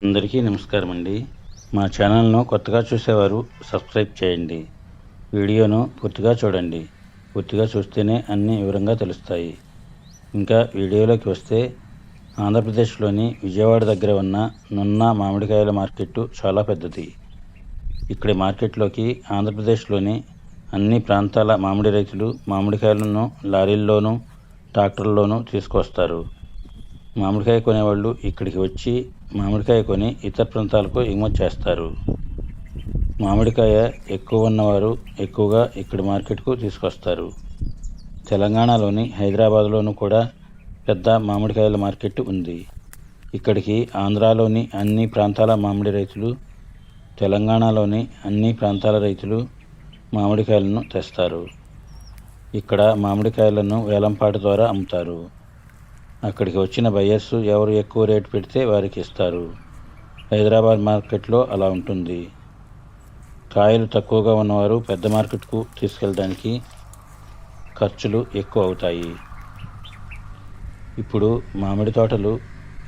అందరికీ నమస్కారం అండి. మా ఛానల్ను కొత్తగా చూసేవారు సబ్స్క్రైబ్ చేయండి. వీడియోను పూర్తిగా చూడండి. పూర్తిగా చూస్తేనే అన్ని వివరంగా తెలుస్తాయి. ఇంకా వీడియోలోకి వస్తే, ఆంధ్రప్రదేశ్లోని విజయవాడ దగ్గర ఉన్న నున్న మామిడికాయల మార్కెట్టు చాలా పెద్దది. ఇక్కడి మార్కెట్లోకి ఆంధ్రప్రదేశ్లోని అన్ని ప్రాంతాల మామిడి రైతులు మామిడికాయలను లారీల్లోనూ ట్రాక్టర్లలోనూ తీసుకొస్తారు. మామిడికాయ కొనేవాళ్ళు ఇక్కడికి వచ్చి మామిడికాయ కొని ఇతర ప్రాంతాలకు ఎగుమతి చేస్తారు. మామిడికాయ ఎక్కువ ఉన్నవారు ఎక్కువగా ఇక్కడి మార్కెట్కు తీసుకొస్తారు. తెలంగాణలోని హైదరాబాద్లోనూ కూడా పెద్ద మామిడికాయల మార్కెట్ ఉంది. ఇక్కడికి ఆంధ్రాలోని అన్ని ప్రాంతాల మామిడి రైతులు, తెలంగాణలోని అన్ని ప్రాంతాల రైతులు మామిడికాయలను తెస్తారు. ఇక్కడ మామిడికాయలను వేలంపాట ద్వారా అమ్ముతారు. అక్కడికి వచ్చిన బయ్యర్స్ ఎవరు ఎక్కువ రేటు పెడితే వారికి ఇస్తారు. హైదరాబాద్ మార్కెట్లో అలా ఉంటుంది. కాయలు తక్కువగా ఉన్నవారు పెద్ద మార్కెట్కు తీసుకెళ్ళడానికి ఖర్చులు ఎక్కువ అవుతాయి. ఇప్పుడు మామిడి తోటలు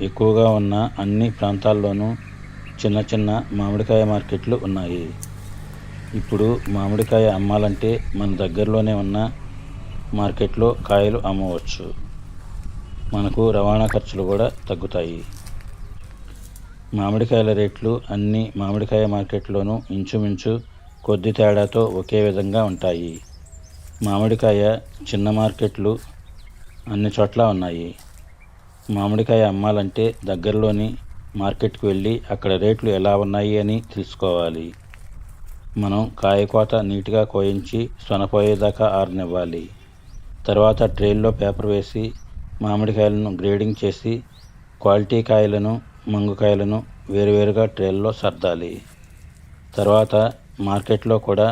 ఎక్కువగా ఉన్న అన్ని ప్రాంతాల్లోనూ చిన్న చిన్న మామిడికాయ మార్కెట్లు ఉన్నాయి. ఇప్పుడు మామిడికాయ అమ్మాలంటే మన దగ్గరలోనే ఉన్న మార్కెట్లో కాయలు అమ్మవచ్చు. మనకు రవాణా ఖర్చులు కూడా తగ్గుతాయి. మామిడికాయల రేట్లు అన్ని మామిడికాయ మార్కెట్లోనూ ఇంచుమించు కొద్ది తేడాతో ఒకే విధంగా ఉంటాయి. మామిడికాయ చిన్న మార్కెట్లు అన్ని చోట్ల ఉన్నాయి. మామిడికాయ అమ్మాలంటే దగ్గరలోని మార్కెట్కి వెళ్ళి అక్కడ రేట్లు ఎలా ఉన్నాయి అని తెలుసుకోవాలి. మనం కాయ కోత నీట్గా కోయించి సొనపోయేదాకా ఆరనివ్వాలి. తర్వాత ట్రేల్లో పేపర్ వేసి మామిడికాయలను గ్రేడింగ్ చేసి క్వాలిటీ కాయలను, మంగుకాయలను వేరువేరుగా ట్రేల్లో సర్దాలి. తర్వాత మార్కెట్లో కూడా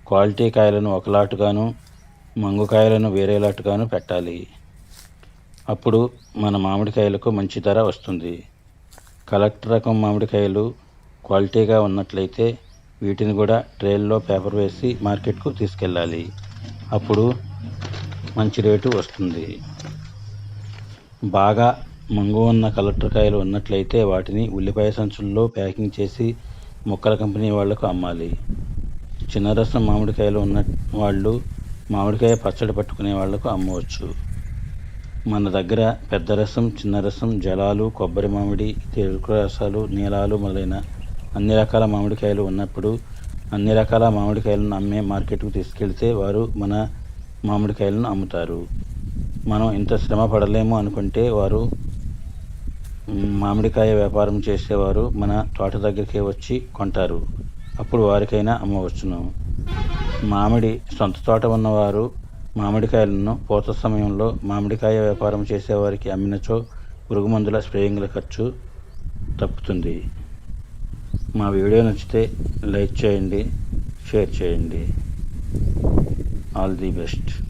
క్వాలిటీ కాయలను ఒకలాటుగాను, మంగుకాయలను వేరేలాటుగాను పెట్టాలి. అప్పుడు మన మామిడికాయలకు మంచి ధర వస్తుంది. కలెక్టర్ రకం మామిడికాయలు క్వాలిటీగా ఉన్నట్లయితే వీటిని కూడా ట్రేల్లో పేపర్ వేసి మార్కెట్కు తీసుకెళ్ళాలి. అప్పుడు మంచి రేటు వస్తుంది. బాగా మంగు ఉన్న కలెక్టర్ కాయలు ఉన్నట్లయితే వాటిని ఉల్లిపాయ సంచుల్లో ప్యాకింగ్ చేసి మొక్కల కంపెనీ వాళ్లకు అమ్మాలి. చిన్న రసం మామిడికాయలు ఉన్న వాళ్ళు మామిడికాయ పచ్చడి పట్టుకునే వాళ్లకు అమ్మవచ్చు. మన దగ్గర పెద్ద రసం, చిన్న రసం, జలాలు, కొబ్బరి మామిడి, తెలుగు రసాలు, నీలాలు మొదలైన అన్ని రకాల మామిడికాయలు ఉన్నప్పుడు అన్ని రకాల మామిడికాయలను అమ్మే మార్కెట్కు తీసుకెళ్తే వారు మన మామిడికాయలను అమ్ముతారు. మనం ఇంత శ్రమ పడలేము అనుకుంటే వారు మామిడికాయ వ్యాపారం చేసేవారు మన తోట దగ్గరికే వచ్చి కొంటారు. అప్పుడు వారికైనా అమ్మవచ్చును. మామిడి సొంత తోట ఉన్నవారు మామిడికాయలను పూత సమయంలో మామిడికాయ వ్యాపారం చేసేవారికి అమ్మినచో పురుగు మందుల స్ప్రేయింగ్ల ఖర్చు తప్పుతుంది. మా వీడియో నచ్చితే లైక్ చేయండి, షేర్ చేయండి. All the best.